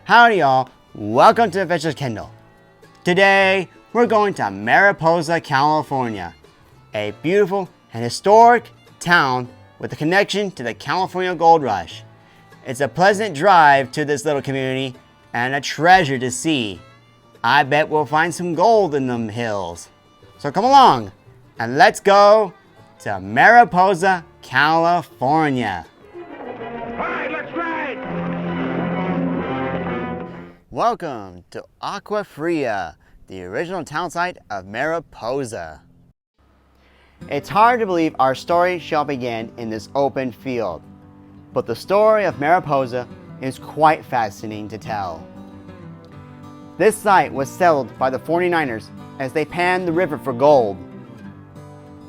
Howdy y'all, welcome to Adventures Kendall. Today, we're going to Mariposa, California, a beautiful and historic town with a connection to the California Gold Rush. It's a pleasant drive to this little community and a treasure to see. I bet we'll find some gold in them hills. So come along and let's go to Mariposa, California. Welcome to Aqua Fria, the original town site of Mariposa. It's hard to believe our story shall begin in this open field, but the story of Mariposa is quite fascinating to tell. This site was settled by the 49ers as they panned the river for gold.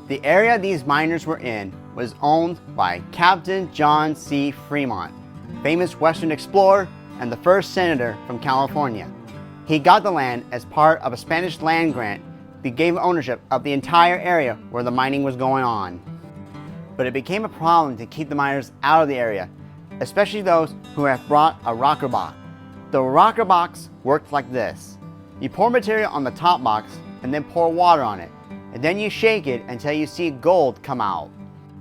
The area these miners were in was owned by Captain John C. Fremont, famous Western explorer and the first senator from California. He got the land as part of a Spanish land grant that gave ownership of the entire area where the mining was going on. But it became a problem to keep the miners out of the area, especially those who have brought a rocker box. The rocker box worked like this. You pour material on the top box and then pour water on it, and then you shake it until you see gold come out.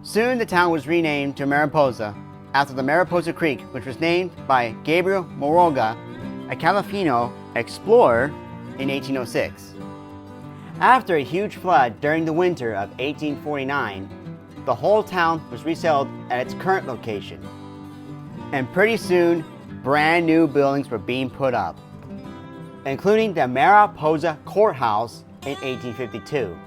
Soon the town was renamed to Mariposa, after the Mariposa Creek, which was named by Gabriel Moraga, a Califino explorer, in 1806. After a huge flood during the winter of 1849, the whole town was resettled at its current location. And pretty soon, brand new buildings were being put up, including the Mariposa Courthouse in 1852.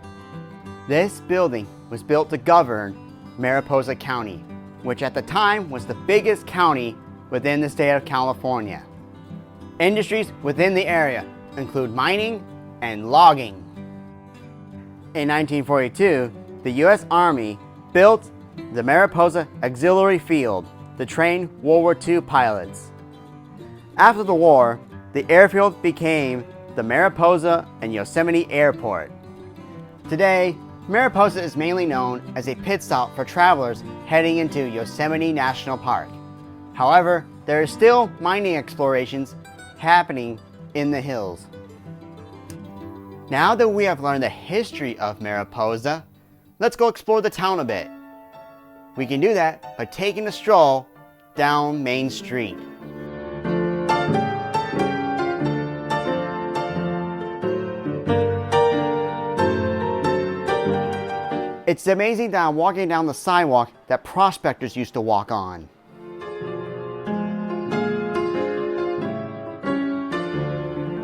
This building was built to govern Mariposa County, which at the time was the biggest county within the state of California. Industries within the area include mining and logging. In 1942, the U.S. Army built the Mariposa Auxiliary Field to train World War II pilots. After the war, the airfield became the Mariposa and Yosemite Airport. Today, Mariposa is mainly known as a pit stop for travelers heading into Yosemite National Park. However, there are still mining explorations happening in the hills. Now that we have learned the history of Mariposa, let's go explore the town a bit. We can do that by taking a stroll down Main Street. It's amazing that I'm walking down the sidewalk that prospectors used to walk on.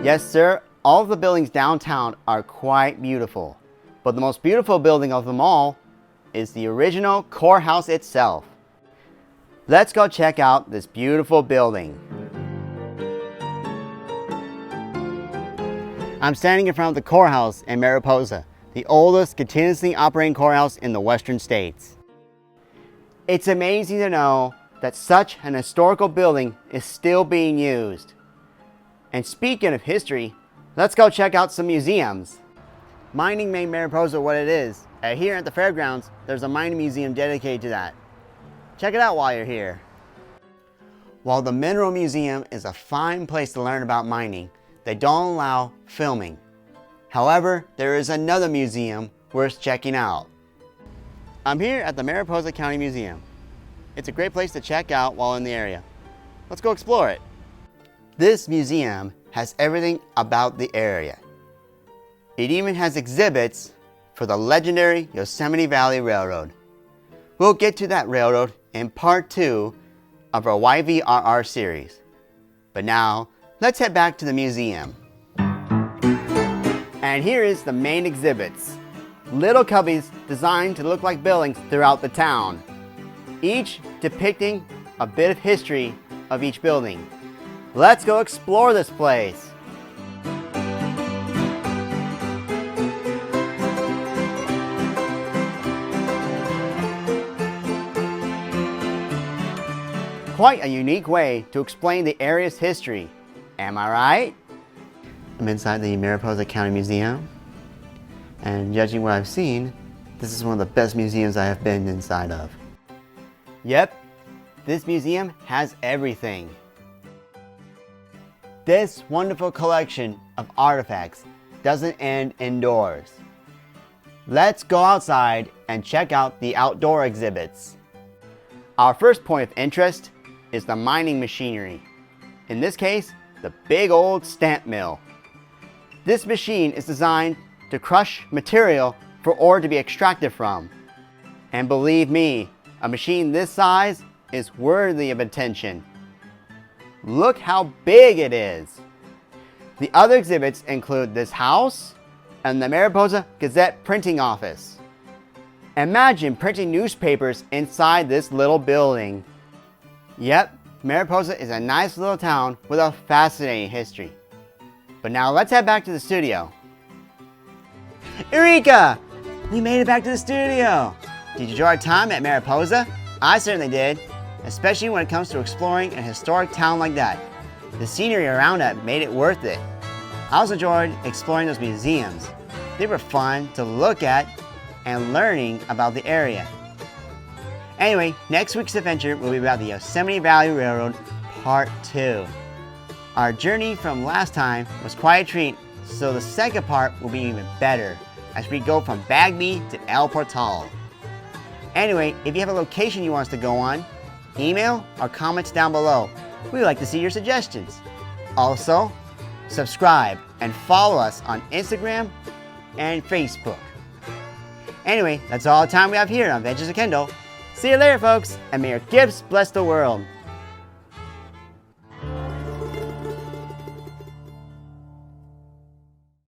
Yes, sir, all of the buildings downtown are quite beautiful. But the most beautiful building of them all is the original courthouse itself. Let's go check out this beautiful building. I'm standing in front of the courthouse in Mariposa, the oldest continuously operating courthouse in the western states. It's amazing to know that such an historical building is still being used. And speaking of history, let's go check out some museums. Mining made Mariposa what it is. Here at the fairgrounds, there's a mining museum dedicated to that. Check it out while you're here. While the Mineral Museum is a fine place to learn about mining, they don't allow filming. However, there is another museum worth checking out. I'm here at the Mariposa County Museum. It's a great place to check out while in the area. Let's go explore it. This museum has everything about the area. It even has exhibits for the legendary Yosemite Valley Railroad. We'll get to that railroad in part 2 of our YVRR series. But now, let's head back to the museum. And here is the main exhibits. Little cubbies designed to look like buildings throughout the town, each depicting a bit of history of each building. Let's go explore this place. Quite a unique way to explain the area's history. Am I right? I'm inside the Mariposa County Museum, and judging what I've seen, this is one of the best museums I have been inside of. Yep, this museum has everything. this wonderful collection of artifacts doesn't end indoors. Let's go outside and check out the outdoor exhibits. Our first point of interest is the mining machinery. In this case, the big old stamp mill. This machine is designed to crush material for ore to be extracted from. And believe me, a machine this size is worthy of attention. Look how big it is. The other exhibits include this house and the Mariposa Gazette printing office. Imagine printing newspapers inside this little building. Yep, Mariposa is a nice little town with a fascinating history. But now let's head back to the studio. Eureka! We made it back to the studio! Did you enjoy our time at Mariposa? I certainly did, especially when it comes to exploring a historic town like that. The scenery around it made it worth it. I also enjoyed exploring those museums. They were fun to look at and learning about the area. Anyway, next week's adventure will be about the Yosemite Valley Railroad Part 2. Our journey from last time was quite a treat, so the second part will be even better as we go from Bagby to El Portal. Anyway, if you have a location you want us to go on, email or comments down below. We'd like to see your suggestions. Also, subscribe and follow us on Instagram and Facebook. Anyway, that's all the time we have here on Adventures of Kendall. See you later, folks, and may your gifts bless the world.